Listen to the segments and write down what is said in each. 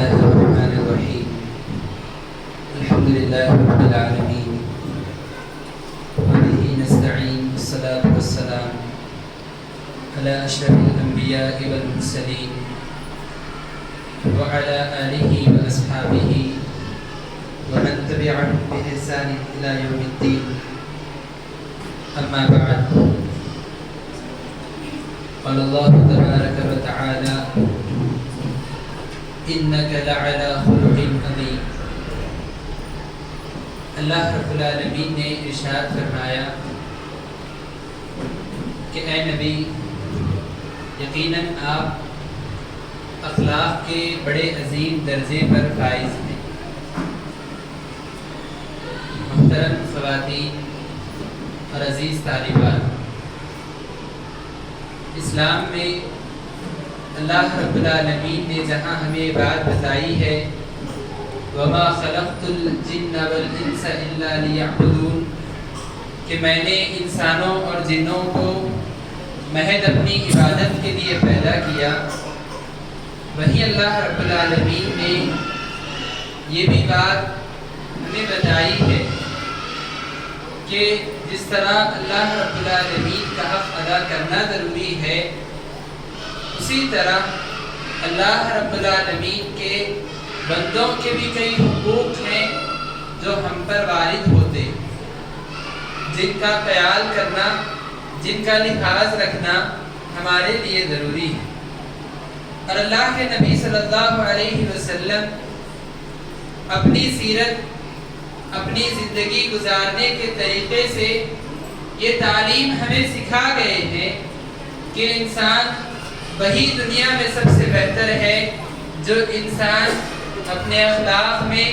الله الرحمن الرحيم الحمد لله رب العالمين وبه نستعين والصلاة والسلام على أشرف الأنبياء والمرسلين وعلى آله وأصحابه ومن تبعهم بإحسان إلى يوم الدين أما بعد قال الله تبارك وتعالى إنك لعلى خلق عظيم. اللہ رب العالمین نے ارشاد فرمایا کہ اے نبی یقیناً آپ اخلاق کے بڑے عظیم درجے پر فائز ہیں. محترم خواتین اور عزیز طالبات، اسلام میں اللہ رب العالمین نے جہاں ہمیں بات بتائی ہے وَمَا خَلَقْتُ الْجِنَّ وَالْإِنسَ إِلَّا لِيَعْبُدُونَ، کہ میں نے انسانوں اور جنوں کو محض اپنی عبادت کے لیے پیدا کیا. وہیں اللہ رب العالمین نے یہ بھی بات ہمیں بتائی ہے کہ جس طرح اللہ رب العالمین کا حق ادا کرنا ضروری ہے، اسی طرح اللہ رب العالمین کے بندوں کے بھی کئی حقوق ہیں جو ہم پر وارد ہوتے، جن کا خیال کرنا، جن کا لحاظ رکھنا ہمارے لیے ضروری ہے. اور اللہ کے نبی صلی اللہ علیہ وسلم اپنی سیرت، اپنی زندگی گزارنے کے طریقے سے یہ تعلیم ہمیں سکھا گئے ہیں کہ انسان وہی دنیا میں سب سے بہتر ہے جو انسان اپنے اخلاق میں،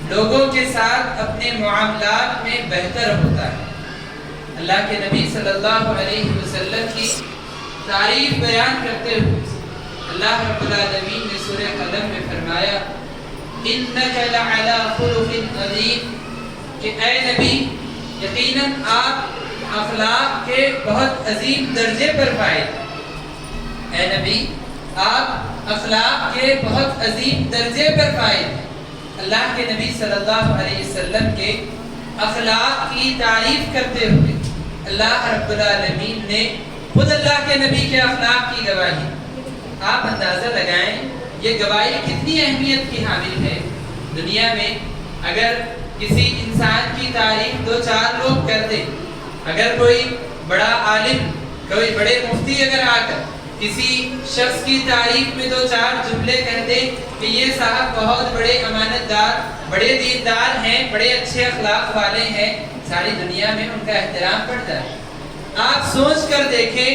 لوگوں کے ساتھ اپنے معاملات میں بہتر ہوتا ہے. اللہ کے نبی صلی اللہ علیہ وسلم کی تعریف بیان کرتے ہوئے اللہ رب العالمین نے سورہ قلم میں فرمایا إِنَّكَ لَعَلَى خُلُقٍ عَظِيمٍ، کہ اے نبی یقیناً آپ اخلاق کے بہت عظیم درجے پر فائز. اے نبی آپ اخلاق کے بہت عظیم درجے پر فائز ہیں. اللہ کے نبی صلی اللہ علیہ وسلم کے اخلاق کی تعریف کرتے ہوئے اللہ رب العالمین نے خود اللہ کے نبی کے اخلاق کی گواہی. آپ اندازہ لگائیں یہ گواہی کتنی اہمیت کی حامل ہے. دنیا میں اگر کسی انسان کی تعریف دو چار لوگ کر دیں، اگر کوئی بڑا عالم، کوئی بڑے مفتی اگر آ کر کسی شخص کی تعریف میں دو چار جملے کہہ دے کہ یہ صاحب بہت بڑے امانت دار، بڑے دیندار ہیں، بڑے اچھے اخلاق والے ہیں، ساری دنیا میں ان کا احترام بڑھتا ہے. آپ سوچ کر دیکھیں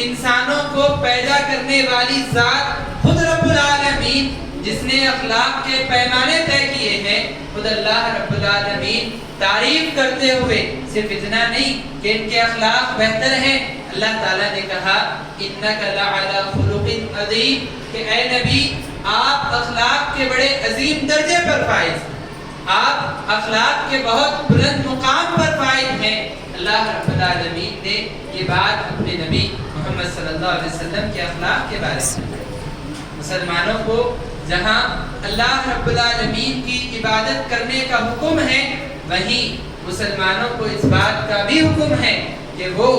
انسانوں کو پیدا کرنے والی ذات خود رب العالمین جس نے اخلاق کے پیمانے طے کیے ہیں، خود اللہ رب العالمین تعریف کرتے ہوئے صرف اتنا نہیں کہ ان کے اخلاق بہتر ہیں، اللہ تعالیٰ نے کہا إِنَّكَ لَعَلَى خُلُقٍ عَظِيمٍ، کہ اے نبی آپ اخلاق کے بڑے عظیم درجے پر فائز ہیں، آپ اخلاق کے بہت بلند مقام پر فائز ہیں. اللہ رب العالمین نے یہ بات اپنے نبی محمد صلی اللہ علیہ وسلم کے اخلاق کے بارے میں. مسلمانوں کو جہاں اللہ رب العالمین کی عبادت کرنے کا حکم ہے، وہیں مسلمانوں کو اس بات کا بھی حکم ہے کہ وہ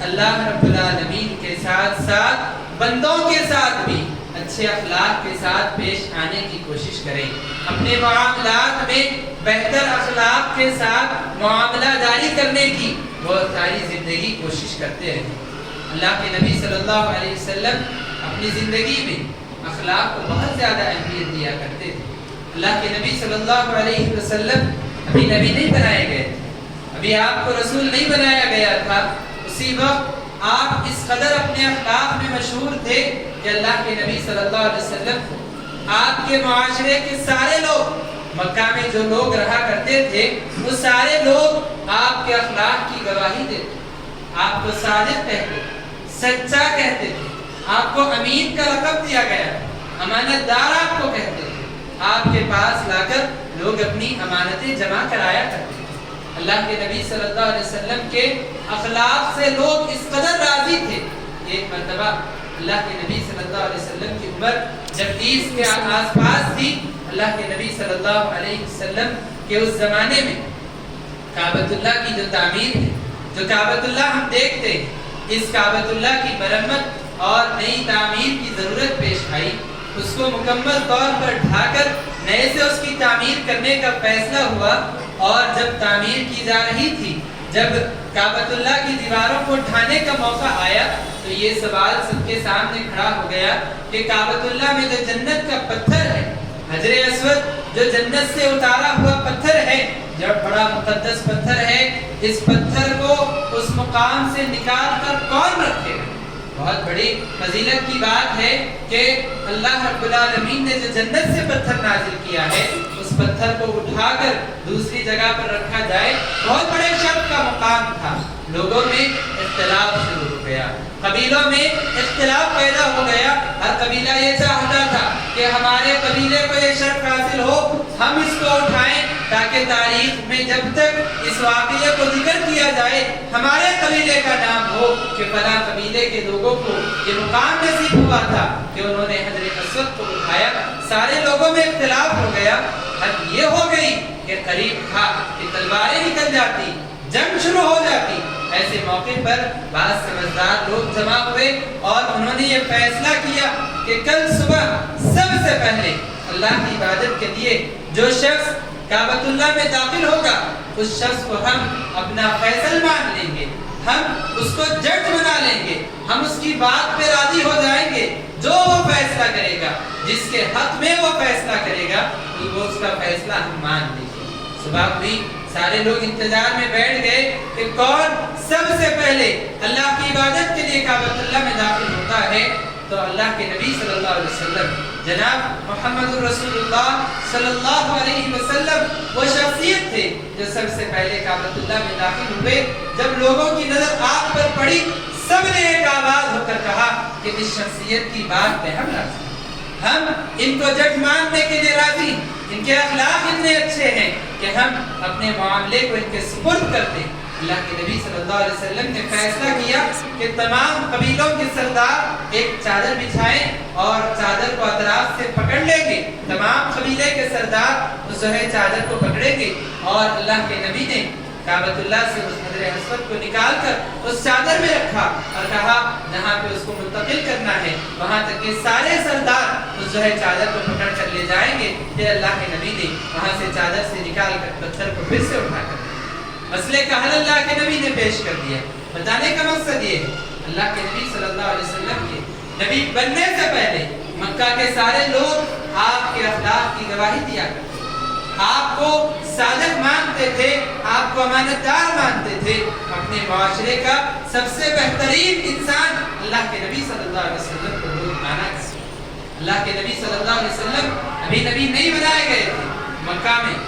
اللہ رب العالمین کے ساتھ ساتھ بندوں کے ساتھ بھی اچھے اخلاق کے ساتھ پیش آنے کی کوشش کریں. اپنے معاملات میں بہتر اخلاق کے ساتھ معاملہ جاری کرنے کی وہ ساری زندگی کوشش کرتے رہیں. اللہ کے نبی صلی اللہ علیہ وسلم اپنی زندگی میں اخلاق کو بہت زیادہ اہمیت دیا کرتے تھے. اللہ کے نبی صلی اللہ علیہ وسلم ابھی نبی نہیں بنائے گئے تھے، ابھی آپ کو رسول نہیں بنایا گیا تھا. اسی وقت آپ اس قدر اپنے اخلاق میں مشہور تھے کہ اللہ کے نبی صلی اللہ علیہ وسلم آپ کے معاشرے کے سارے لوگ، مکہ میں جو لوگ رہا کرتے تھے وہ سارے لوگ آپ کے اخلاق کی گواہی دیتے، آپ کو صادق کہتے، سچا کہتے تھے، آپ کو امین کا لقب دیا گیا، امانت دار آپ کو کہتے تھے. آپ کے پاس لا کر لوگ اپنی امانتیں جمع کرایا کرتے تھے. اللہ کے نبی صلی اللہ علیہ وسلم کے اخلاق سے لوگ اس قدر راضی تھے. ایک مرتبہ اللہ کے نبی صلی اللہ علیہ وسلم کی عمر جب 30 کے آس پاس تھی، اللہ کے نبی صلی اللہ علیہ وسلم کے اس زمانے میں کعبۃ اللہ کی جو تعمیر ہے، جو کعبۃ اللہ ہم دیکھتے ہیں، اس کعبۃ اللہ کی مرمت اور نئی تعمیر کی ضرورت پیش آئی۔ اس کو مکمل طور پر ڈھا کر نئے سے اس کی تعمیر کرنے کا فیصلہ ہوا، اور جب تعمیر کی جا رہی تھی، جب کعبۃ اللہ کی دیواروں کو ڈھانے کا موقع آیا، تو یہ سوال سب کے سامنے کھڑا ہو گیا کہ کعبۃ اللہ میں جو جنت کا پتھر ہے، حجر اسود جو جنت سے اتارا ہوا پتھر ہے، جو بڑا مقدس پتھر ہے، اس پتھر کو اس مقام سے نکال کر کون رکھے گا؟ بہت بڑی فضیلت کی بات ہے کہ اللہ رب العالمین نے جو جنت سے پتھر نازل کیا ہے، اس پتھر کو اٹھا کر دوسری جگہ پر رکھا جائے، بہت بڑے شرف کا مقام تھا۔ لوگوں میں اختلاف شروع ہو گیا، قبیلوں میں اختلاف پیدا ہو گیا۔ ہر قبیلہ یہ چاہتا تھا کہ ہمارے قبیلے کو یہ شرف حاصل ہو، ہم اس کو اٹھائیں تاکہ تاریخ میں جب تک اس واقعے کو ذکر کیا جائے، ہمارے قبیلے کا نام ہو کہ فلاں قبیلے کے لوگوں کو یہ مقام نصیب ہوا تھا کہ انہوں نے حجر اسود کو اٹھایا۔ سارے لوگوں میں اختلاف ہو گیا۔ حد یہ ہو گئی کہ قریب تھا کہ تلواریں نکل جاتی، جنگ شروع ہو جاتی۔ ایسے موقع پر بعض سمجھدار لوگ جمع ہوئے اور انہوں نے یہ فیصلہ کیا کہ کل صبح سب سے پہلے اللہ کی عبادت کے لیے جو شخص کعبۃ اللہ میں داخل ہوگا، اس شخص کو ہم اپنا فیصل مان لیں گے، ہم اس کو جج بنا لیں گے، ہم اس کی بات پہ راضی ہو جائیں گے۔ جو وہ فیصلہ کرے گا، جس کے حق میں وہ فیصلہ کرے گا، وہ اس کا فیصلہ ہم مان لیں گے۔ صبح ہوئی، سارے لوگ انتظار میں بیٹھ گئے کہ کون سب سے پہلے اللہ کی عبادت کے لیے کعبۃ اللہ میں داخل ہوتا ہے۔ تو اللہ کے نبی صلی اللہ علیہ وسلم، جناب محمد الرسول اللہ صلی اللہ علیہ وسلم وہ شخصیت تھے جو سب سے پہلے کعبۃ اللہ میں داخل ہوئے۔ جب لوگوں کی نظر آپ پر پڑی، سب نے ایک آواز ہو کر کہا کہ اس شخصیت کی بات پہ ہم راضی ہیں، ہم ان کو جج ماننے کے لیے راضی ہیں، ان کے اخلاق اتنے اچھے ہیں کہ ہم اپنے معاملے کو ان کے سپرد کرتے ہیں۔ اللہ کے نبی صلی اللہ علیہ وسلم نے فیصلہ کیا کہ تمام قبیلوں کے سردار ایک چادر بچھائیں اور چادر کو اطراف سے پکڑ لیں گے۔ تمام قبیلے کے سردار اس چادر کو پکڑیں گے، اور اللہ کے نبی نے کعبۃ اللہ سے اس حجر اسود کو نکال کر اس چادر میں رکھا اور کہا جہاں پہ اس کو منتقل کرنا ہے وہاں تک کہ سارے سردار اس چادر کو پکڑ کر لے جائیں گے۔ پھر اللہ کے نبی نے وہاں سے چادر سے نکال کر پتھر کو پھر سے اٹھا کر مسئلے کا حل اللہ کے نبی نے پیش کر دیا۔ بتانے کا مقصد یہ ہے، اللہ کے نبی صلی اللہ علیہ وسلم کے نبی بننے سے پہلے مکہ کے سارے لوگ آپ کے اخلاق کی گواہی دیا کرتے تھے، آپ کو صادق مانتے تھے، آپ کو امانت دار مانتے تھے۔ اپنے معاشرے کا سب سے بہترین انسان اللہ کے نبی صلی اللہ علیہ وسلم کو لوگ مانا کرتے تھے۔ اللہ کے نبی صلی اللہ علیہ وسلم ابھی نبی نہیں بنائے گئے تھے۔ مکہ میں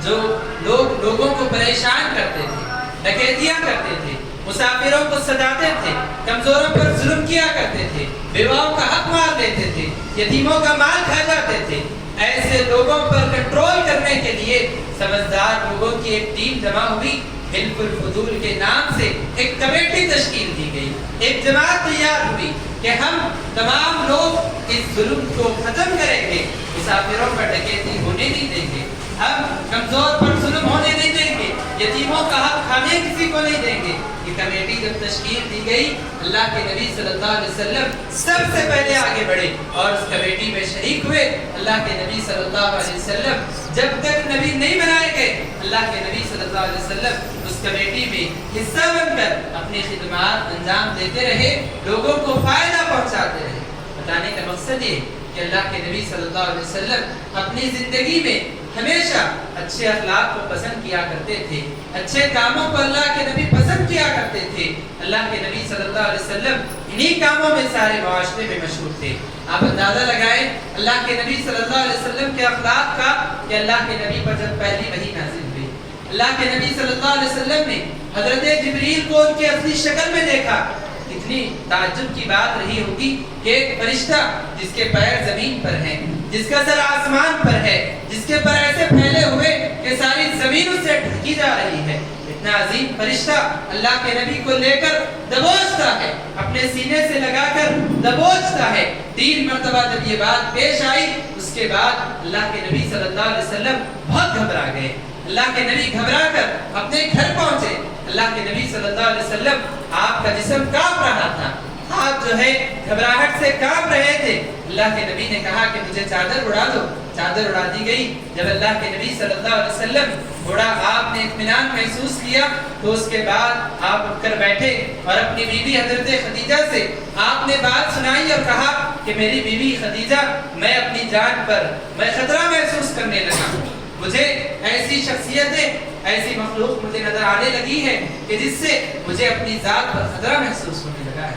جو لوگ لوگوں کو پریشان کرتے تھے، ڈکیتیاں کرتے تھے، مسافروں کو ستاتے تھے، کمزوروں پر ظلم کیا کرتے تھے، بیواؤں کا حق مار دیتے تھے، یتیموں کا مال کھا جاتے تھے، ایسے لوگوں پر کنٹرول کرنے کے لیے سمجھدار لوگوں کی ایک ٹیم جمع ہوئی۔ حلف الفضول کے نام سے ایک کمیٹی تشکیل دی گئی، ایک جماعت تیار ہوئی کہ ہم تمام لوگ اس ظلم کو ختم کریں گے، مسافروں پر ڈکیتی ہونے نہیں دیں گے، ہم کمزور پر ظلم ہونے نہیں دیں گے، یتیموں کا حق کھانے کسی کو نہیں دیں گے۔ یہ کمیٹی جب تشکیل دی گئی، اللہ کے نبی صلی اللہ علیہ وسلم سب سے پہلے آگے بڑھے اور اس کمیٹی میں شریک ہوئے۔ اللہ کے نبی صلی اللہ علیہ وسلم جب تک نبی نہیں بنائے گئے، اللہ کے نبی صلی اللہ علیہ وسلم اس کمیٹی میں حصہ بن کر اپنی خدمات انجام دیتے رہے، لوگوں کو فائدہ پہنچاتے رہے۔ بتانے کا مقصد یہ کہ اللہ کے نبی صلی اللہ علیہ وسلم اپنی زندگی میں ہمیشہ اچھے اخلاق کو پسند کیا کرتے تھے، اچھے کاموں کو اللہ کے نبی پسند کیا کرتے تھے۔ اللہ کے نبی صلی اللہ علیہ وسلم انہی کاموں میں سارے معاشرے میں مشہور تھے۔ آپ اندازہ لگائیں اللہ کے نبی صلی اللہ علیہ وسلم کے اخلاق کا کہ اللہ کے نبی پر جب پہلی وحی نازل ہوئی، اللہ کے نبی صلی اللہ علیہ وسلم نے حضرت جبریل کو ان کی اصلی شکل میں دیکھا۔ اتنی تعجب کی بات رہی ہوگی کہ ایک فرشتہ جس کے پیر زمین پر ہیں، جس کا سر آسمان پر ہے، جس کے پر ایسے پھیلے ہوئے کہ ساری زمین اس سے ڈھکی جا رہی ہے، عظیم فرشتہ اللہ کے نبی کو لے کر دبوچتا ہے، اپنے سینے سے لگا کر دبوچتا ہے۔ 3 مرتبہ جب یہ بات پیش آئی، اس کے بعد اللہ کے نبی صلی اللہ علیہ وسلم بہت گھبرا گئے۔ اللہ کے نبی گھبرا کر اپنے گھر پہنچے۔ اللہ کے نبی صلی اللہ علیہ وسلم، آپ کا جسم کانپ رہا تھا، آپ جو ہے گھبراہٹ سے کانپ رہے تھے۔ اللہ کے نبی نے کہا کہ مجھے چادر اڑا دو۔ چادر اڑا دی گئی۔ جب اللہ کے نبی صلی اللہ علیہ وسلم تھوڑا آپ نے اطمینان محسوس کیا تو اس کے بعد آپ اٹھ کر بیٹھے اور اپنی بیوی حضرت خدیجہ سے آپ نے بات سنائی اور کہا کہ میری بیوی خدیجہ، میں اپنی جان پر میں خطرہ محسوس کرنے لگا ہوں۔ مجھے ایسی شخصیتیں، ایسی مخلوق مجھے نظر آنے لگی ہے کہ جس سے مجھے اپنی ذات پر خطرہ محسوس ہونے لگا ہے۔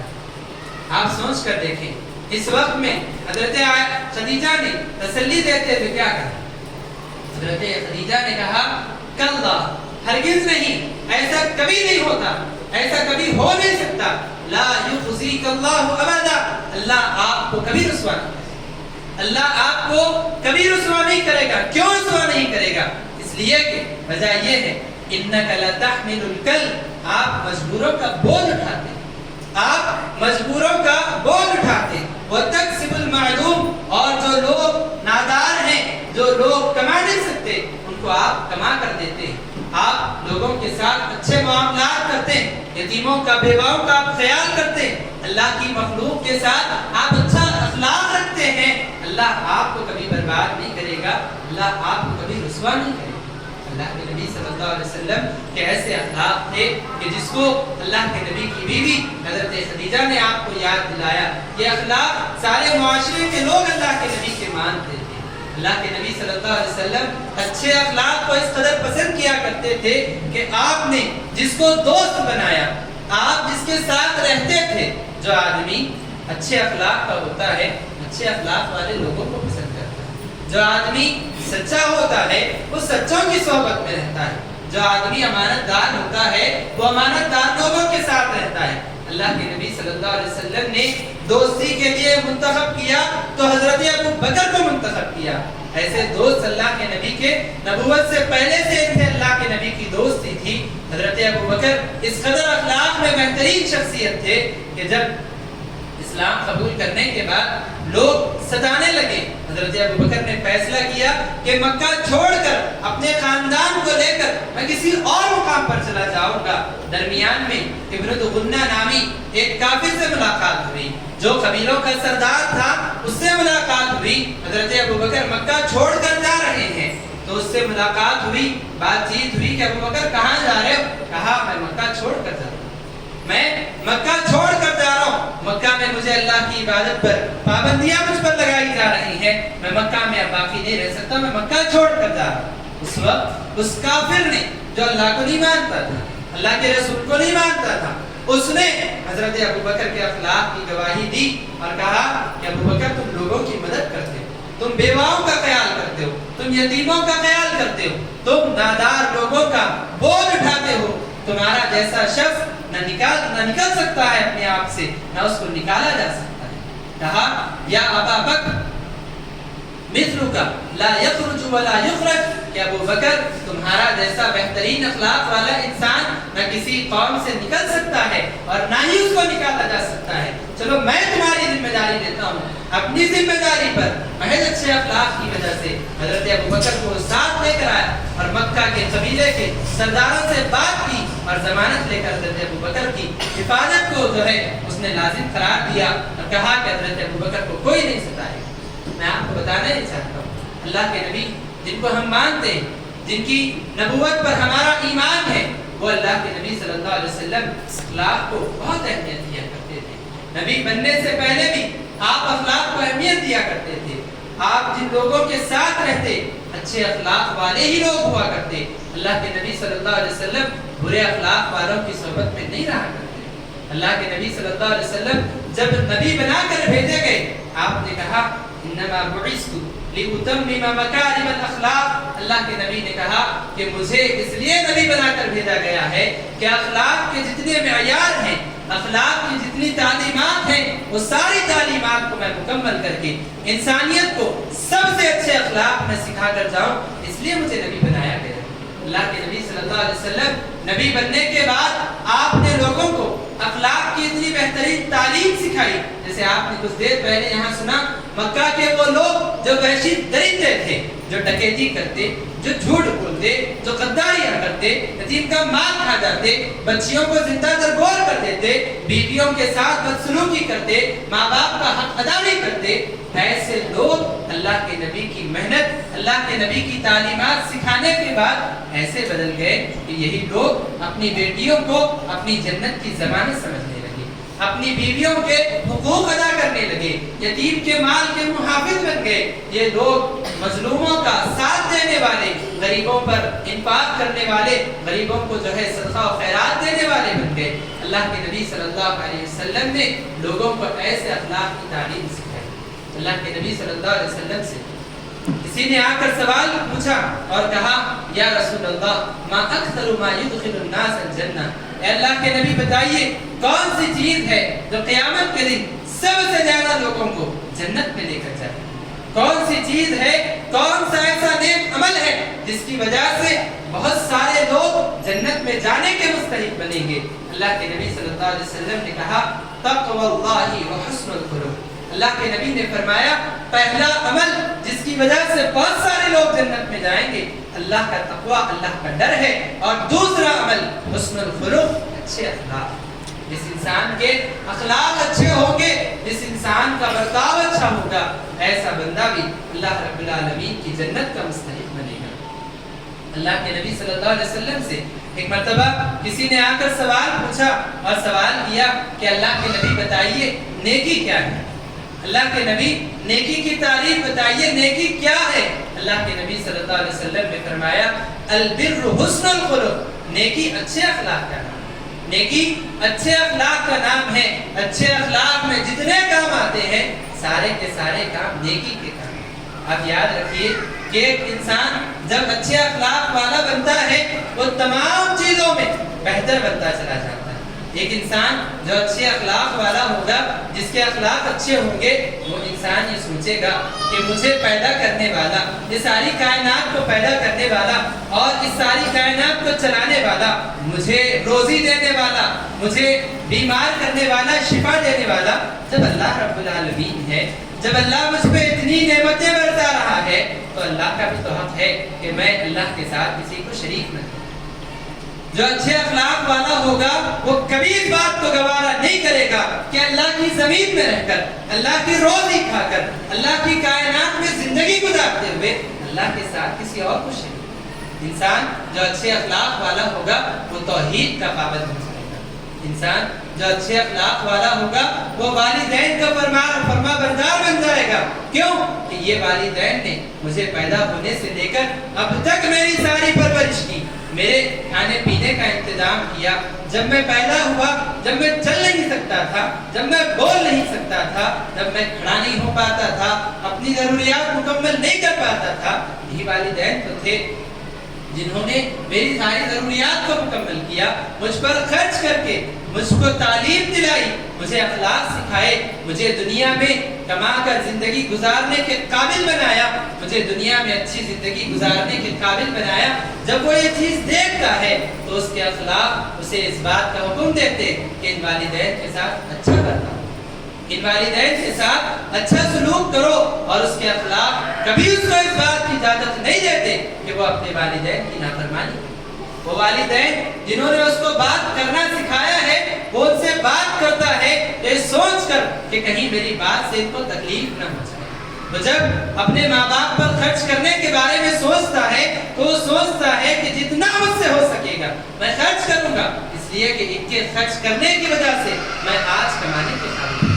آپ سوچ کر دیکھیں، اس وقت میں حضرت خدیجہ نے تسلی دیتے ہوئے کیا کہا؟ حضرت خدیجہ نے کہا کلا، ہرگز نہیں، ایسا کبھی نہیں ہوتا، ایسا کبھی ہو نہیں سکتا۔ لا یخزیک اللہ ابدا، اللہ آپ کو کبھی رسوا نہیں کرے گا، اللہ آپ کو کبھی رسوا نہیں کرے گا۔ کیوں رسوا نہیں کرے گا؟ اس لیے کہ وجہ یہ ہے انک لتحمل الکل، آپ مجبوروں کا بوجھ اٹھاتے ہیں، آپ مجبوروں کا بوجھ اٹھاتے ہیں۔ وتکسب المعدوم، اور جو لوگ نادار ہیں، جو لوگ کما نہیں سکتے، ان کو آپ کما کر دیتے ہیں۔ آپ لوگوں کے ساتھ اچھے معاملات کرتے ہیں، یتیموں کا، بیواؤں کا آپ خیال کرتے ہیں، اللہ کی مخلوق کے ساتھ آپ اچھا اخلاق رکھتے ہیں۔ اللہ آپ کو کبھی برباد نہیں کرے گا، اللہ آپ کو کبھی رسوا نہیں کرے گا۔ اللہ کے نبی صلی اللہ علیہ وسلم کے ایسے اخلاق تھے کہ جس کو اللہ کے نبی کی بیوی حضرت خدیجہ نے آپ کو یاد دلایا۔ یہ اخلاق سارے معاشرے کے لوگ اللہ کے نبی کے مانتے تھے۔ اللہ کے نبی صلی اللہ علیہ وسلم اچھے اخلاق کو اس قدر پسند کیا کرتے تھے کہ آپ نے جس کو دوست بنایا، آپ جس کے ساتھ رہتے تھے، جو آدمی اچھے اخلاق کا ہوتا ہے، اچھے اخلاق والے لوگوں کو پسند کرتا ہے۔ جو آدمی سچا ہوتا ہے وہ سچوں کی صحبت میں رہتا ہے۔ جو آدمی امانت دار ہوتا ہے وہ امانت دار لوگوں کے ساتھ رہتا ہے۔ اللہ کے نبی صلی اللہ علیہ وسلم نے دوستی کے لیے منتخب کیا تو حضرت ابو بکر کو منتخب کیا۔ ایسے دوست اللہ کے نبی کے نبوت سے پہلے سے تھے، اللہ کے نبی کی دوستی تھی۔ حضرت ابو بکر اس قدر اخلاق میں بہترین شخصیت تھے کہ جب اسلام قبول کرنے کے بعد لوگ ستانے لگے، حضرت ابو بکر نے فیصلہ کیا کہ مکہ چھوڑ کر اپنے خاندان کو لے کر میں کسی اور مقام پر چلا جاؤں گا۔ درمیان میں ابن دغنہ نامی ایک کافر سے ملاقات ہوئی، جو قبیلوں کا سردار تھا، اس سے ملاقات ہوئی۔ حضرت ابو بکر مکہ چھوڑ کر جا رہے ہیں تو اس سے ملاقات ہوئی، بات چیت ہوئی کہ ابو بکر کہاں جا رہے ہو؟ کہا میں مکہ چھوڑ کر جا رہا ہوں، میں مکہ چھوڑ کر جا رہا ہوں، مکہ میں مجھے اللہ کی عبادت پر پابندیاں مجھ پر لگائی جا رہی ہیں، میں مکہ میں اب باقی نہیں رہ سکتا، میں مکہ چھوڑ کر جا رہا ہوں۔ اس وقت اس کافر نے، جو اللہ کو نہیں مانتا تھا، اللہ کے رسول کو نہیں مانتا تھا، اس نے حضرت ابو بکر کے اخلاق کی گواہی دی اور کہا کہ ابو بکر تم لوگوں کی مدد کرتے ہو، تم بیواؤں کا خیال کرتے ہو، تم یتیموں کا خیال کرتے ہو، تم نادار لوگوں کا بوجھ اٹھاتے ہو، تمہارا جیسا شخص نہ نکل سکتا ہے اپنے آپ سے، نہ اس کو نکالا جا سکتا ہے۔ کہا یا ابا بکر مثلک لا یخرج ولا یخرج، کہ ابو بکر تمہارا جیسا بہترین اخلاق والا انسان نہ کسی قوم سے نکل سکتا ہے اور نہ ہی اس کو نکالا جا سکتا ہے۔ چلو میں تمہاری ذمہ داری دیتا ہوں، اپنی ذمہ داری پر محض اچھے اخلاق کی وجہ سے حضرت ابو بکر کو ساتھ لے کر آیا اور مکہ کے قبیلے کے سرداروں سے بات کی اور ضمانت لے کر حضرت ابو بکر کی حفاظت کو جو ہے اس نے لازم قرار دیا اور کہا کہ حضرت ابو بکر کو کوئی نہیں ستائے گا۔ میں آپ کو بتانا ہی چاہتا ہوں، اللہ کے نبی جن کو ہم مانتے ہیں، جن کی نبوت پر ہمارا ایمان ہے، وہ اللہ کے نبی صلی اللہ علیہ وسلم اخلاق کو بہت اہمیت دیا کرتے تھے۔ نبی بننے سے پہلے بھی آپ اخلاق کو اہمیت دیا کرتے تھے۔ آپ جن لوگوں کے ساتھ رہتے اچھے اخلاق والے ہی لوگ ہوا کرتے۔ اللہ کے نبی صلی اللہ علیہ وسلم برے اخلاق والوں کی صحبت میں نہیں رہا کرتے۔ اللہ کے نبی صلی اللہ علیہ وسلم جب نبی بنا کر بھیجے گئے، آپ نے کہا انما بعثت لأتمم مکارم الاخلاق، اللہ کے نبی نے کہا کہ مجھے اس لیے نبی بنا کر بھیجا گیا ہے کہ اخلاق کے جتنے معیار ہیں، اخلاق کی جتنی تعلیمات ہیں، وہ ساری تعلیمات کو میں مکمل کر کے انسانیت کو سب سے اچھے اخلاق میں سکھا کر جاؤں، اس لیے مجھے نبی بنایا گیا۔ اللہ کے نبی صلی اللہ علیہ وسلم نبی بننے کے بعد آپ نے لوگوں کو اخلاق کی اتنی بہترین تعلیم سکھائی. جیسے آپ نے کچھ دیر پہلے یہاں سنا مکہ کے وہ لوگ جو وحشی درندے تھے, جو ڈکیتی کرتے, جو جھوٹ بولتے, جو غداریاں کرتے, یتیم کا مال کھا جاتے, بچیوں کو زندہ درگور کر دیتے, بیویوں کے ساتھ بدسلوکی کرتے, ماں باپ کا حق ادا نہیں کرتے, ایسے لوگ اللہ کے نبی کی محنت, اللہ کے نبی کی تعلیمات سکھانے کے بعد ایسے بدل گئے کہ یہی لوگ اپنی بیٹیوں کو اپنی جنت کی ضمانت سمجھنے لگے, اپنی بیویوں کے حقوق ادا کرنے لگے, یتیم کے مال کے محافظ بن گئے. یہ لوگ مظلوموں کا ساتھ دینے والے, غریبوں پر انفاق کرنے والے, غریبوں کو جو ہے صدقہ و خیرات دینے والے بن گئے. اللہ کے نبی صلی اللہ علیہ وسلم نے لوگوں کو ایسے اخلاق کی تعلیم سکھائی. اللہ کے نبی صلی اللہ علیہ وسلم سے کسی نے آ کر سوال پوچھا اور کہا یا رسول اللہ ما اکثر ما يدخل الناس الجنہ, اے اللہ کے نبی بتائیے کون سی چیز ہے جو قیامت کے دن سب سے زیادہ لوگوں کو جنت میں لے کر جائے؟ کون سی چیز ہے, کون سا ایسا نیک عمل ہے جس کی وجہ سے بہت سارے لوگ جنت میں جانے کے مستحق بنیں گے؟ اللہ کے نبی صلی اللہ علیہ وسلم نے کہا تقوی اللہ و حسن الخلق. اللہ کے نبی نے فرمایا پہلا عمل جس کی وجہ سے بہت سارے لوگ جنت میں جائیں گے اللہ کا تقوی, اللہ کا ڈر ہے, اور دوسرا عمل حسن الخلق, اچھے اخلاق. جس انسان کے اخلاق اچھے ہوں گے, جس انسان کا برتاؤ اچھا ہوگا, ایسا بندہ بھی اللہ رب العالمین کی جنت کا مستحق بنے گا. اللہ کے نبی صلی اللہ علیہ وسلم سے ایک مرتبہ کسی نے آ کر سوال پوچھا اور سوال کیا کہ اللہ کے نبی بتائیے نیکی کیا ہے؟ اللہ کے نبی نیکی کی تعریف بتائیے, نیکی کیا ہے؟ اللہ کے نبی صلی اللہ علیہ وسلم نے فرمایا البر حسن الخلق, نیکی اچھے اخلاق کا نام. نیکی اچھے اخلاق کا نام ہے. اچھے اخلاق میں جتنے کام آتے ہیں سارے کے سارے کام نیکی کے کام. آپ یاد رکھیے کہ ایک انسان جب اچھے اخلاق والا بنتا ہے وہ تمام چیزوں میں بہتر بنتا چلا جاتا ہے. ایک انسان جو اچھے اخلاق والا ہوگا, جس کے اخلاق اچھے ہوں گے, وہ انسان یہ سوچے گا کہ مجھے پیدا کرنے والا, یہ ساری کائنات کو پیدا کرنے والا اور اس ساری کائنات کو چلانے والا, مجھے روزی دینے والا, مجھے بیمار کرنے والا, شفا دینے والا جب اللہ رب العالمین ہے, جب اللہ مجھ پہ اتنی نعمتیں برسا رہا ہے, تو اللہ کا بھی تو حق ہے کہ میں اللہ کے ساتھ کسی کو شریک نہ کروں. جو اچھے اخلاق والا ہوگا وہ کبھی اس بات کو گوارا نہیں کرے گا کہ اللہ کی زمین میں رہ کر, اللہ کی روزی کھا کر, اللہ کی کائنات میں زندگی گزارتے ہوئے اللہ کے ساتھ کسی اور کو شریک. انسان جو اچھے اخلاق والا ہوگا وہ توحید کا پابند بن جائے گا. انسان جو اچھے اخلاق والا ہوگا وہ والدین کا فرما بردار بن جائے گا. کیوں کہ یہ والدین نے مجھے پیدا ہونے سے لے کر اب تک میری ساری پرورش کی, میرے کھانے پینے کا انتظام کیا. جب میں پیدا ہوا, جب میں چل نہیں سکتا تھا, جب میں بول نہیں سکتا تھا, جب میں کھڑا نہیں ہو پاتا تھا, اپنی ضروریات مکمل نہیں کر پاتا تھا, یہی والدین تو تھے جنہوں نے میری ساری ضروریات کو مکمل کیا, مجھ پر خرچ کر کے مجھ کو تعلیم دلائی, مجھے اخلاق سکھائے, مجھے دنیا میں کما کر زندگی گزارنے کے قابل بنایا, مجھے دنیا میں اچھی زندگی گزارنے کے قابل بنایا. جب وہ یہ چیز دیکھتا ہے تو اس کے اخلاق اسے اس بات کا حکم دیتے کہ ان والدین کے ساتھ اچھا برتاؤ, ان والدین کے ساتھ اچھا سلوک کرو, اور اس کے اخلاق کبھی اس کو اس بات کی اجازت نہیں دیتے کہ وہ اپنے والدین کی نافرمانی کرے. وہ والدین جنہوں نے اس کو بات کرنا سکھایا ہے وہ ان سے بات کرتا ہے یہ سوچ کر کہ کہیں میری بات سے ان کو تکلیف نہ ہو جائے. وہ جب اپنے ماں باپ پر خرچ کرنے کے بارے میں سوچتا ہے تو وہ سوچتا ہے کہ جتنا مجھ سے ہو سکے گا میں خرچ کروں گا, اس لیے کہ ان کے خرچ کرنے کی وجہ سے میں آج کمانے کے قابل ہوں.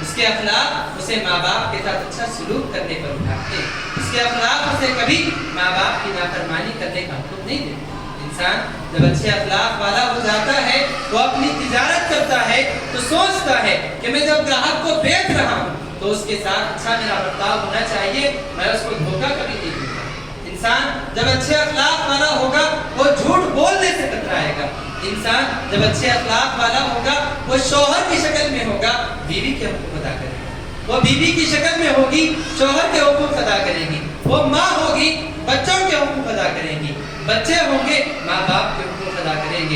اس کے اخلاق اسے ماں باپ کے ساتھ اچھا سلوک کرنے پر اٹھاتے, اس کے اخلاق اسے کبھی ماں باپ کی نافرمانی کرنے کا حکم نہیں دیتے. انسان جب اچھے اخلاق والا ہو جاتا ہے, وہ اپنی تجارت کرتا ہے تو سوچتا ہے کہ میں جب گراہک کو بیچ رہا ہوں تو اس کے ساتھ اچھا میرا برتاؤ ہونا چاہیے, میں اس کو دھوکہ کبھی نہیں دوں گا. انسان جب اچھے اخلاق والا ہوگا وہ جھوٹ بولنے سے کترائے گا. انسان جب اچھے اخلاق والا ہوگا وہ شوہر کی شکل میں ہوگا, بیوی کے حقوق ادا کرے گا. وہ بیوی کی شکل میں ہوگی, شوہر کے حقوق ادا کرے گی. وہ ماں ہوگی, بچوں کے حقوق ادا کریں گی. بچے ہوں گے, ماں باپ کے حقوق ادا کریں گے.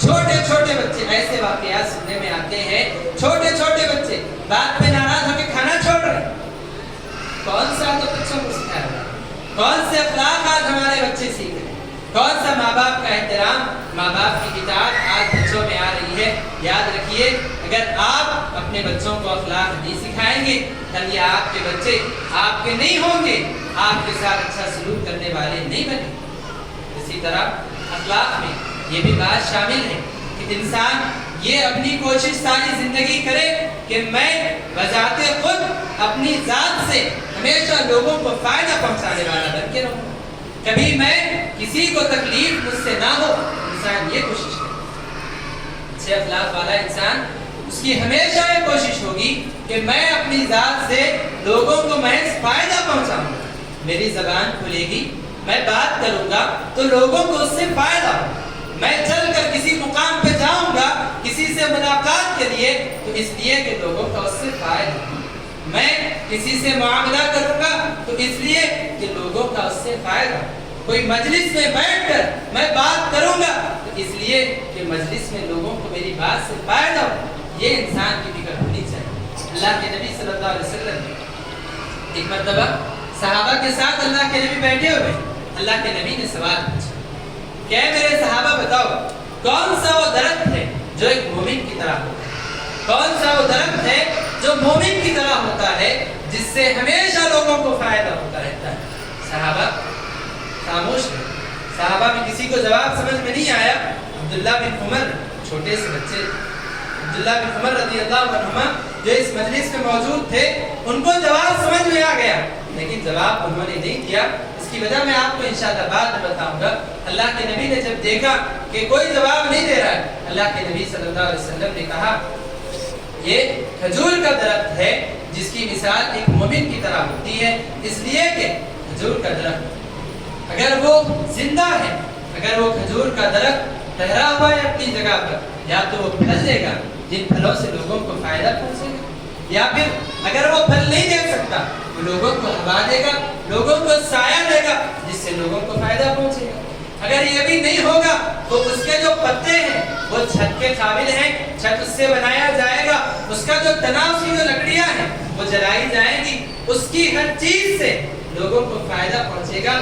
چھوٹے چھوٹے بچے، ایسے واقعات سننے میں آتے ہیں، چھوٹے چھوٹے بچے بات پہ ناراض ہو کے کھانا چھوڑ رہے ہیں۔ کون سا تو بچوں کو سکھا رہا ہے؟ کون سے اخلاق آج ہمارے بچے سیکھ رہے ہیں؟ کون سا ماں باپ کا احترام، ماں باپ کی اطاعت آج بچوں میں آ رہی ہے؟ یاد رکھیے، اگر آپ اپنے بچوں کو اخلاق نہیں سکھائیں گے، کل یہ آپ کے بچے آپ کے نہیں ہوں گے، آپ کے ساتھ اچھا سلوک کرنے والے نہیں بنیں گے۔ اسی طرح اخلاق میں یہ بھی بات شامل ہے کہ انسان یہ اپنی کوشش ساری زندگی کرے کہ میں بذات خود اپنی ذات سے ہمیشہ لوگوں کو فائدہ پہنچانے والا بن کے رہوں، کبھی میں کسی کو تکلیف مجھ سے نہ ہو۔ انسان یہ کوشش کرے، اچھے اخلاق والا انسان، اس کی ہمیشہ یہ کوشش ہوگی کہ میں اپنی ذات سے لوگوں کو محض فائدہ پہنچاؤں گا۔ میری زبان کھلے گی، میں بات کروں گا تو لوگوں کو اس سے فائدہ ہو۔ میں چل کر کسی مقام پہ جاؤں گا کسی سے ملاقات کے لیے تو اس لیے کہ لوگوں کا اس سے فائدہ ہو۔ میں کسی سے معاملہ کروں گا تو اس لیے کہ لوگوں کا اس سے فائدہ ہو۔ کوئی مجلس میں بیٹھ کر میں بات کروں گا تو اس لیے کہ مجلس میں لوگوں کو میری بات سے فائدہ ہو۔ یہ انسان کی فکر ہونی چاہیے۔ اللہ کے نبی صلی اللہ علیہ وسلم ایک مرتبہ صحابہ کے ساتھ اللہ کے نبی بیٹھے ہوئے، اللہ کے نبی نے سوال پوچھا کہ اے میرے صحابہ بتاؤ، کون سا وہ درخت ہے جو ایک مومن کی طرح ہوتا ہے؟ کون سا وہ درخت ہے جو مومن کی طرح ہوتا ہے، جس سے ہمیشہ لوگوں کو فائدہ ہوتا رہتا ہے؟ صحابہ خاموش ہے۔ صحابہ میں کسی کو جواب سمجھ میں نہیں آیا۔ عبداللہ بن عمر، چھوٹے سے بچے، عبداللہ بن عمر رضی اللہ عنہما جو اس مجلس میں موجود تھے، ان کو جواب سمجھ میں آ گیا، لیکن جواب انہوں نے نہیں دیا۔ اس کی وجہ میں آپ کو انشاءاللہ بعد میں بتاؤں گا۔ اللہ کے نبی نے جب دیکھا کہ کوئی جواب نہیں دے رہا ہے، اللہ کے نبی صلی اللہ علیہ وسلم نے کہا یہ کھجور کا درخت ہے جس کی مثال ایک مومن کی طرح ہوتی ہے، اس لیے کہ کھجور کا درخت اگر وہ زندہ ہے، اگر وہ کھجور کا درخت ٹھہرا ہوا ہے اپنی جگہ پر، یا تو وہ پھل دے گا جن پھلوں سے لوگوں کو فائدہ پہنچے گا، یا پھر اگر وہ پھل نہیں دے سکتا تو لوگوں کو ہوا دے گا، لوگوں کو سایہ دے گا جس سے لوگوں کو فائدہ پہنچے گا۔ اگر یہ بھی نہیں ہوگا تو اس کے جو پتے ہیں وہ چھت کے قابل ہیں، چھت اس سے بنایا جائے گا، اس کا جو تنا، اس کی جو لکڑیاں ہیں وہ جلائی جائیں گی، اس کی ہر چیز سے لوگوں کو فائدہ پہنچے گا۔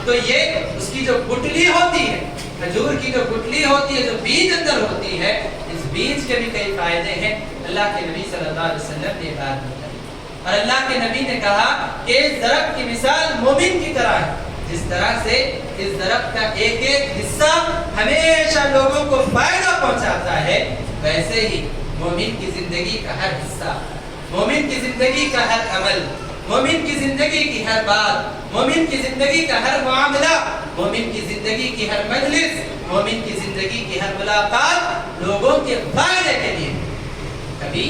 تو یہ اس کی جو گٹلی ہوتی ہے، کھجور کی جو گٹلی ہوتی ہے، جو بیج اندر ہوتی ہے، اس بیج کے بھی کئی فائدے ہیں۔ اللہ کے نبی صلی اللہ علیہ وسلم نے بات بتائی، اور اللہ کے نبی نے کہا کہ اس درخت کی مثال مومن کی طرح ہے، جس طرح سے اس درخت کا ایک ایک حصہ ہمیشہ لوگوں کو فائدہ پہنچاتا ہے، ویسے ہی مومن کی زندگی کا ہر حصہ، مومن کی زندگی کا ہر عمل، مومن کی زندگی کی ہر بات، مومن کی زندگی کا ہر معاملہ، مومن کی زندگی کی ہر مجلس، مومن کی زندگی کی ہر ملاقات لوگوں کے فائدے کے لیے، کبھی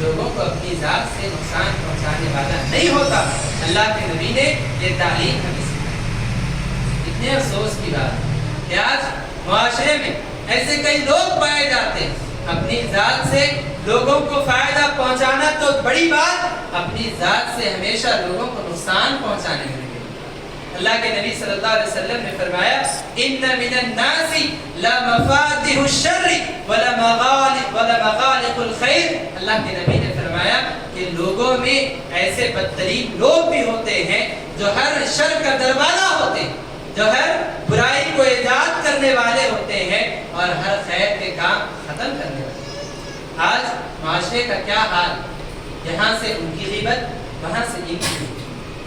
لوگوں کو اپنی ذات سے نقصان پہنچانے والا نہیں ہوتا۔ اللہ کے نبی نے یہ تعلیم ہمیں سکھائی۔ اتنے افسوس کی بات ہے کہ آج معاشرے میں ایسے کئی لوگ پائے جاتے ہیں، اپنی ذات سے لوگوں کو فائدہ پہنچانا تو بڑی بات، اپنی ذات سے ہمیشہ لوگوں کو نقصان پہنچانے میں لگے۔ اللہ کے نبی صلی اللہ علیہ وسلم نے فرمایا ان من الناس لمفاتح الشر ولمغالق الخير۔ اللہ کے نبی نے فرمایا کہ لوگوں میں ایسے بدترین لوگ بھی ہوتے ہیں جو ہر شر کا دروازہ ہوتے ہیں، جو ہر برائی کو ایجاد کرنے والے ہوتے ہیں اور ہر خیر کے کام ختم کرنے والے۔ آج معاشرے کا کیا حال، یہاں سے ان کی غیبت، وہاں سے ان کی،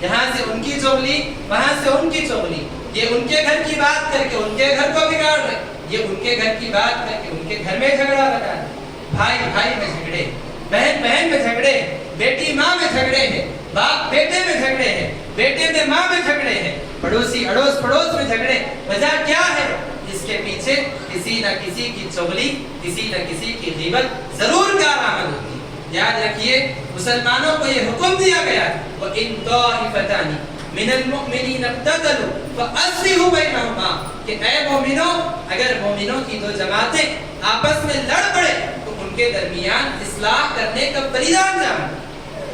یہاں سے ان کی چغلی، وہاں سے ان کی چغلی، یہ ان کے گھر کی بات کر کے ان کے گھر کو بگاڑ رہے، یہ ان کے گھر کی بات کر کے ان کے گھر میں جھگڑا لگا رہے، بھائی بھائی میں جھگڑے، بہن بہن میں جھگڑے، بیٹی ماں میں جھگڑے ہیں، باپ بیٹے میں جھگڑے ہیں، بیٹے میں ماں میں جھگڑے ہیں، پڑوسی اڑوس پڑوس میں جھگڑے۔ وجہ کیا ہے؟ اس کے پیچھے کسی نہ کسی کی چغلی، کسی نہ کسی کی غیبت ضرور کارآمد ہوتی ہے۔ یاد رکھیے، مسلمانوں کو یہ حکم دیا گیا ہے وَإِن طَائِفَتَانِ مِنَ الْمُؤْمِنِينَ اقْتَتَلُوا فَأَصْلِحُوا بَيْنَهُمَا، کہ اے مومنوں، اگر مومنوں کی دو جماعتیں آپس میں لڑ پڑے تو ان کے درمیان اصلاح کرنے کا بلیدان جامو،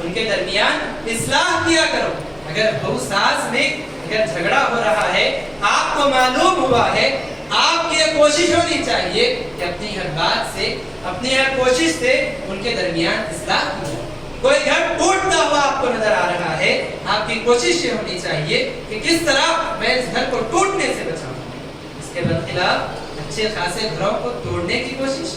ان کے درمیان اصلاح کیا کرو۔ اگر بہو ساس میں اگر جھگڑا ہو رہا ہے، آپ کو معلوم ہوا ہے، آپ کی یہ کوشش ہونی چاہیے کہ اپنی ہر بات سے، اپنی ہر کوشش سے ان کے درمیان اصلاح کی جائے۔ کوئی گھر ٹوٹتا ہوا آپ کو نظر آ رہا ہے، آپ کی کوشش یہ ہونی چاہیے کہ کس طرح میں اس گھر کو ٹوٹنے سے بچاؤں۔ اس کے برخلاف اچھے خاصے گھروں کو توڑنے کی کوشش،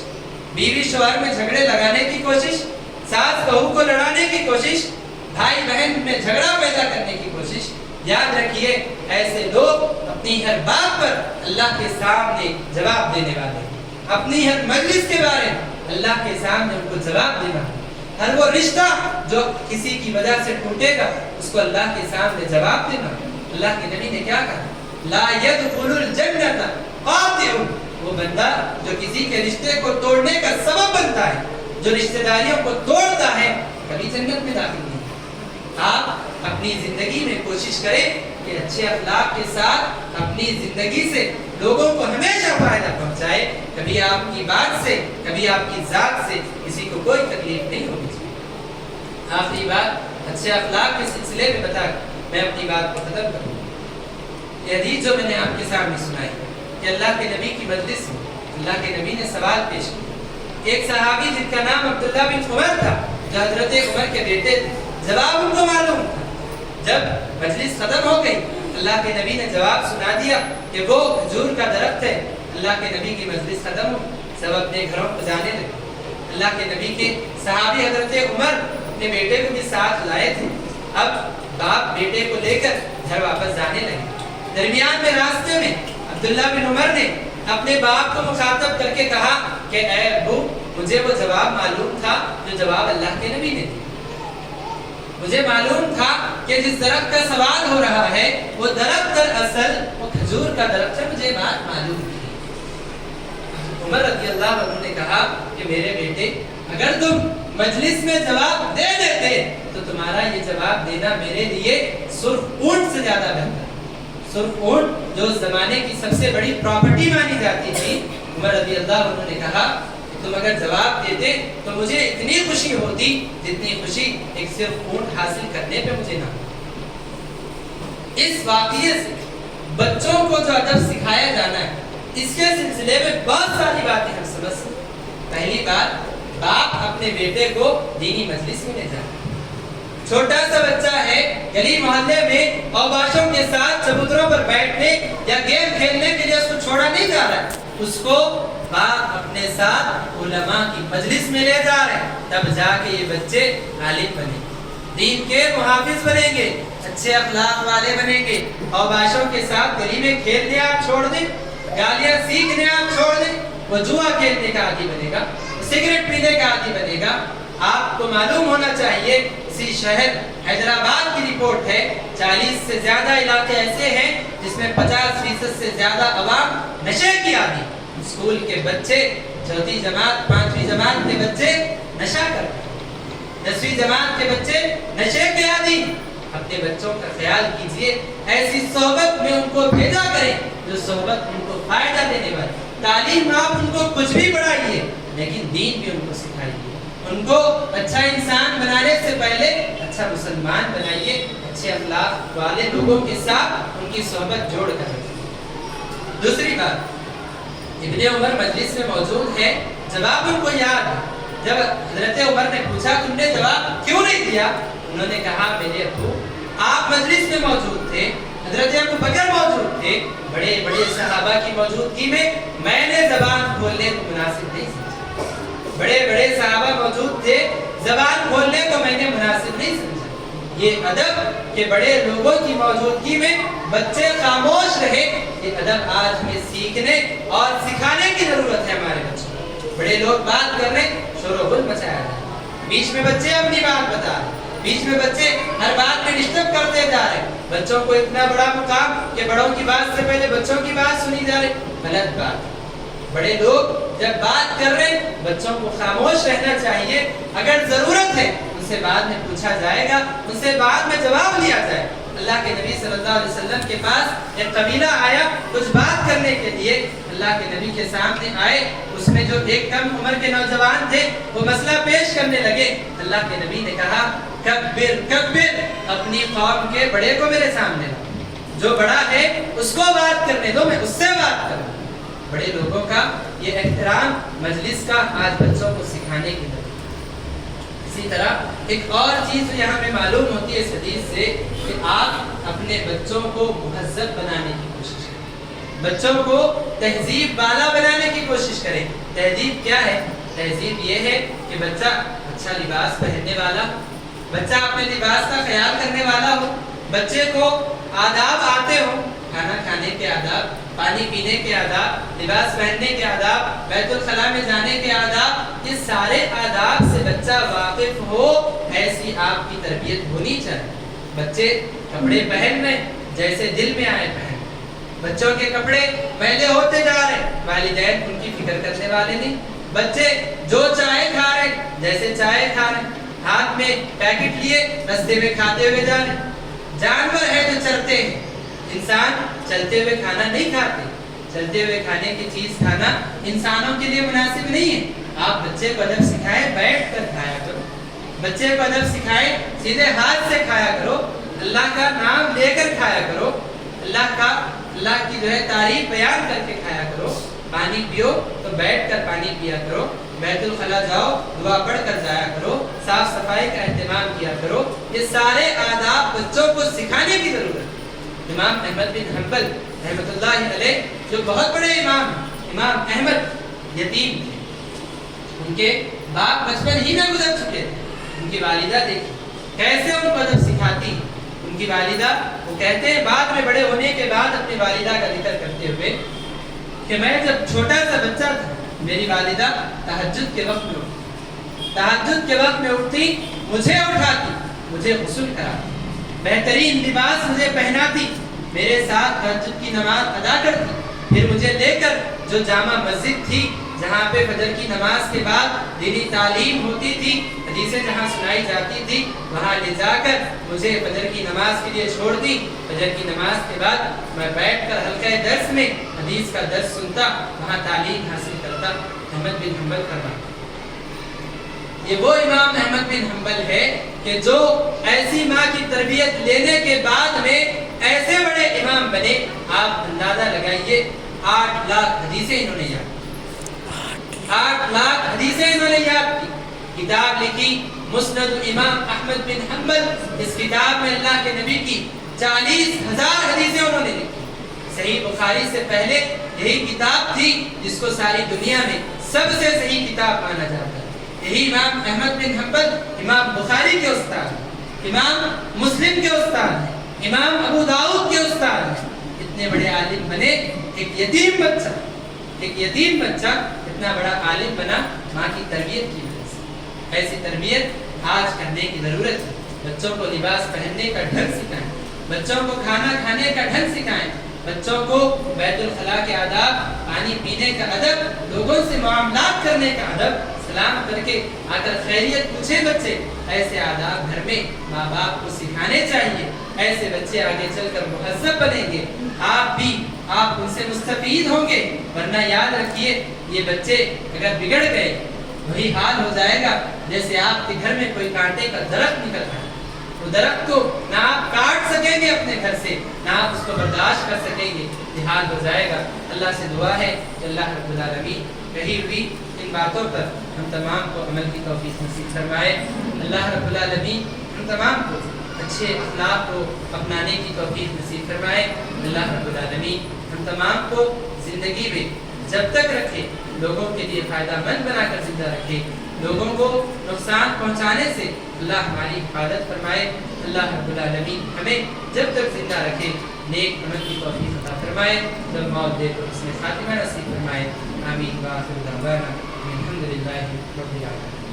بیوی شوہر میں جھگڑے لگانے کی کوشش، ساس بہو کو لڑانے کی کوشش، بھائی بہن میں جھگڑا پیدا کرنے کی کوشش، یاد رکھیے ایسے لوگ اپنی ہر بات پر اللہ کے سامنے جواب دینے والے ہیں۔ اپنی ہر مجلس کے بارے میں اللہ کے سامنے ان کو جواب دینا ہے۔ ہر وہ رشتہ جو کسی کی وجہ سے ٹوٹے گا اس کو اللہ کے سامنے جواب دینا ہے۔ اللہ کے نبی نے کیا کہا؟ لا يدخل الجنت قاطع، وہ بندہ جو کسی کے رشتے کو توڑنے کا سبب بنتا ہے، جو رشتہ داریوں کو توڑتا ہے، کبھی جنت میں داخل نہیں۔ آپ اپنی زندگی میں کوشش کریں کہ اچھے اخلاق کے ساتھ اپنی زندگی سے لوگوں کو ہمیشہ فائدہ پہنچائے، کبھی آپ کی بات سے، کبھی آپ کی ذات سے کسی کو کوئی تکلیف نہیں ہونی چاہیے۔ آخری بات اچھے اخلاق کے سلسلے میں بتا میں اپنی بات کو ختم کروں۔ یہ حدیث جو میں نے آپ کے سامنے سنائی کہ اللہ کے نبی کی مجلس میں اللہ کے نبی نے سوال پیش کیا۔ ایک صحابی جن کا نام عبداللہ بن عمر تھا، جو حضرت عمر کے بیٹے تھے، جواب ان کو معلوم تھا۔ جب مجلس ختم ہو گئی، اللہ کے نبی نے جواب سنا دیا کہ وہ کھجور کا درخت ہے۔ اللہ کے نبی کی مجلس ختم ہو، سب اپنے گھروں کو جانے لگے۔ اللہ کے نبی کے صحابی حضرت عمر اپنے بیٹے کو بھی ساتھ لائے تھے۔ اب باپ بیٹے کو لے کر گھر واپس جانے لگے۔ درمیان میں راستے میں عبداللہ بن عمر نے اپنے باپ کو مخاطب کر کے کہا کہ اے ابو، مجھے وہ جواب معلوم تھا جو جواب اللہ کے نبی نے دیا۔ مجھے معلوم تھا کہ جس درخت کا سوال ہو رہا ہے وہ درخت دراصل وہ کھجور کا درخت ہے، مجھے بات معلوم تھی۔ عمر رضی اللہ عنہ نے کہا کہ میرے بیٹے، اگر تم مجلس میں جواب دے دیتے تو تمہارا یہ جواب دینا میرے لیے سرخ اونٹ سے زیادہ بہتر۔ سرخ اونٹ جو اس زمانے کی سب سے بڑی پراپرٹی مانی جاتی تھی، عمر رضی اللہ عنہ نے کہا تم اگر جواب دیتے تو مجھے اتنی خوشی ہوتی جتنی خوشی ایک صرف اونٹ حاصل کرنے پہ مجھے نہ۔ اس واقعے سے بچوں کو جو ادب سکھایا جانا ہے، اس کے سلسلے میں بہت ساری باتیں ہم سمجھ سکتے ہیں۔ پہلی بات، باپ اپنے بیٹے کو دینی مجلس میں لے جائے۔ چھوٹا سا بچہ ہے، گلی محلے میں اوباشوں کے ساتھ چبوتروں پر بیٹھنے یا گیم کھیلنے کے لیے اس کو چھوڑا نہیں جا رہا ہے، اس کو باپ اپنے ساتھ علماء کی مجلس میں لے جا رہے ہیں، تب جا کے یہ بچے عالم بنیں گے، دین کے محافظ بنیں گے، اچھے اخلاق والے بنیں گے۔ اوباشوں کے ساتھ گلی میں کھیلنے آپ چھوڑ دیں، گالیاں سیکھنے آپ چھوڑ دیں، وہ جوا کھیلنے کا عادی بنے گا، سگریٹ پینے کا عادی بنے گا۔ آپ کو معلوم ہونا چاہیے، اسی شہر حیدرآباد کی رپورٹ ہے، 40 سے زیادہ علاقے ایسے ہیں جس میں 50% سے زیادہ عوام نشے کی عادی۔ اسکول کے بچے، چوتھی جماعت 5ویں جماعت کے بچے نشہ کرتے ہیں، 10ویں جماعت کے بچے نشے کے عادی۔ اپنے بچوں کا خیال کیجئے، ایسی صحبت میں ان کو بھیجا کریں جو صحبت ان کو فائدہ دینے والی۔ تعلیم آپ ان کو کچھ بھی پڑھائیے لیکن دین بھی ان کو سکھائیے۔ ان کو اچھا انسان بنانے سے پہلے اچھا مسلمان بنائیے، اچھے اخلاق والے لوگوں کے ساتھ ان کی صحبت جوڑ کر رکھیے۔ دوسری بات، ابن عمر مجلس میں موجود ہے، جواب ان کو یاد ہے۔ جب حضرت عمر نے پوچھا تم نے جواب کیوں نہیں دیا، انہوں نے کہا میرے ابو آپ مجلس میں موجود تھے، حضرت ابو بکر موجود تھے، بڑے بڑے صحابہ کی موجودگی میں نے زبان کھولنے کو مناسب نہیں سمجھا۔ بڑے بڑے صحابہ موجود تھے، زبان کھولنے کو میں نے مناسب نہیں سمجھا۔ یہ ادب کہ بڑے لوگوں کی موجودگی میں بچے خاموش رہے، یہ ادب آج ہمیں سیکھنے اور سکھانے کی ضرورت ہے ہمارے بچوں کو۔ بڑے لوگ بات کر رہے، شور و غل مچایا جائے، بیچ میں بچے اپنی بات بتا رہے، بیچ میں بچے ہر بات میں ڈسٹرب کرتے جا رہے، بچوں کو اتنا بڑا مقام کہ بڑوں کی بات سے پہلے بچوں کی بات سنی جا رہی، غلط بات۔ بڑے لوگ جب بات کر رہے ہیں بچوں کو خاموش رہنا چاہیے، اگر ضرورت ہے ان سے بعد میں پوچھا جائے گا، ان سے بعد میں جواب لیا جائے۔ اللہ کے نبی صلی اللہ علیہ وسلم کے پاس ایک قبیلہ آیا کچھ بات کرنے کے لیے، اللہ کے نبی کے سامنے آئے، اس میں جو ایک کم عمر کے نوجوان تھے وہ مسئلہ پیش کرنے لگے۔ اللہ کے نبی نے کہا کبر کبر، اپنی قوم کے بڑے کو میرے سامنے لاؤ، جو بڑا ہے اس کو بات کرنے دو، میں اس سے بات کروں۔ بڑے لوگوں کا یہ احترام مجلس کا آج بچوں کو سکھانے کی ضرورت ہے۔ اسی طرح ایک اور چیز یہاں میں معلوم ہوتی ہے اس حدیث سے کہ آپ اپنے بچوں کو مہذب بنانے کی کوشش کریں، بچوں کو تہذیب والا بنانے کی کوشش کریں۔ تہذیب کیا ہے؟ تہذیب یہ ہے کہ بچہ اچھا لباس پہننے والا، بچہ اپنے لباس کا خیال کرنے والا ہو، بچے کو آداب آتے ہوں، کھانا کھانے کے آداب، پانی پینے کے آداب، لباس پہننے کے آداب، بیت الخلاء میں جانے کے آداب، اس سارے آداب سے بچہ واقف ہو، ایسی آپ کی تربیت ہونی چاہیے۔ بچے کپڑے پہن رہے جیسے دل میں آئے پہن، بچوں کے کپڑے میلے ہوتے جا رہے، والدین ان کی فکر کرنے والے نہیں، بچے جو چائے کھا رہے جیسے چائے کھا رہے، ہاتھ میں پیکٹ لیے رستے میں کھاتے ہوئے جا رہے۔ جانور ہے جو چلتے ہیں، انسان چلتے ہوئے کھانا نہیں کھاتے، چلتے ہوئے کھانے کی چیز کھانا انسانوں کے لیے مناسب نہیں ہے۔ آپ بچے کو ادب سکھائیں، بیٹھ کر کھایا کرو، بچے کو ادب سکھائیں، سیدھے ہاتھ سے کھایا کرو، اللہ کا نام لے کر کھایا کرو، اللہ کی جو ہے تعریف بیان کر کے کھایا کرو۔ پانی پیو تو بیٹھ کر پانی پیا کرو، بیت الخلاء جاؤ دعا پڑھ کر جایا کرو، صاف صفائی کا اہتمام کیا کرو۔ یہ سارے آداب بچوں کو سکھانے کی ضرورت ہے۔ امام احمد بن حنبل رحمۃ اللہ علیہ جو بہت بڑے امام ہیں، امام احمد یتیم تھے، ان کے باپ بچپن ہی میں گزر چکے تھے۔ ان کی والدہ دیکھی کیسے ان کو ادب سکھاتی۔ ان کی والدہ وہ کہتے ہیں بعد میں بڑے ہونے کے بعد اپنی والدہ کا ذکر کرتے ہوئے کہ میں جب چھوٹا سا بچہ تھا، میری والدہ تہجد کے وقت میں اٹھتی، تہجد کے وقت میں اٹھتی، مجھے اٹھاتی، مجھے غسل کراتی، بہترین لباس مجھے پہناتی، میرے ساتھ تہجد کی نماز ادا کرتی، پھر مجھے لے کر جو جامع مسجد تھی جہاں پہ فجر کی نماز کے بعد دینی تعلیم ہوتی تھی، حدیثیں جہاں سنائی جاتی تھی، وہاں لے جا کر مجھے فجر کی نماز کے لیے چھوڑ دی۔ فجر کی نماز کے بعد میں بیٹھ کر حلقہ درس میں حدیث کا درس سنتا، وہاں تعلیم حاصل کرتا۔ احمد بن حنبل فرماتے یہ وہ امام احمد بن حنبل ہے کہ جو ایسی ماں کی تربیت لینے کے بعد میں ایسے بڑے امام بنے۔ آپ اندازہ لگائیے 8 لاکھ حدیثیں انہوں نے یاد کی، 8 لاکھ حدیثیں انہوں نے یاد کی۔ کتاب لکھی مسند امام احمد بن حنبل، اس کتاب میں اللہ کے نبی کی 40,000 حدیثیں انہوں نے لکھی۔ صحیح بخاری سے پہلے یہی کتاب تھی جس کو ساری دنیا میں سب سے صحیح کتاب مانا جاتا ہے۔ یہی امام احمد بن حنبل امام بخاری کے استاد ہیں، امام مسلم کے استاد ہیں، امام ابو داؤد کے استاد ہیں۔ اتنے بڑے عالم بنے، ایک یتیم بچہ اتنا بڑا عالم بنا ماں کی تربیت کی وجہ سے۔ ایسی تربیت آج کرنے کی ضرورت ہے۔ بچوں کو لباس پہننے کا ڈھنگ سکھائیں، بچوں کو کھانا کھانے کا ڈھنگ سکھائیں، بچوں کو بیت الخلاء کے آداب، پانی پینے کا ادب، لوگوں سے معاملات کرنے کا ادب، سلام کر کے آ کر خیریت پوچھے بچے، ایسے آداب گھر میں ماں باپ کو سکھانے چاہیے۔ ایسے بچے آگے چل کر مہذب بنیں گے، آپ ان سے مستفید ہوں گے۔ ورنہ یاد رکھیے یہ بچے اگر بگڑ گئے وہی حال ہو جائے گا جیسے آپ کے گھر میں کوئی کانٹے کا درخت نکل رہا ہے۔ وہ درخت کو نہ آپ کاٹ سکیں گے اپنے گھر سے، نہ آپ اس کو برداشت کر سکیں گے، یہ حال ہو جائے گا۔ اللہ سے دعا ہے کہ اللہ رب العالمین کہی ہوئی ان باتوں پر ہم تمام کو عمل کی توفیق نصیب فرمائے۔ اللہ رب العالمین ہم تمام کو اچھے اخلاق کو اپنانے کی توفیق نصیب فرمائے۔ اللہ رب العالمین ہم تمام کو زندگی میں جب تک رکھے لوگوں کے لیے فائدہ مند بنا کر زندہ رکھے، لوگوں کو نقصان پہنچانے سے اللہ ہماری حفاظت فرمائے۔ اللہ رب العالمین ہمیں جب تک زندہ رکھے نیک عمل کی توفیق عطا فرمائے، جب موت دے تو اس میں خاتمہ نصیب فرمائے۔ آمین۔ وآخر دعوانا الحمدللہ رب العالمین۔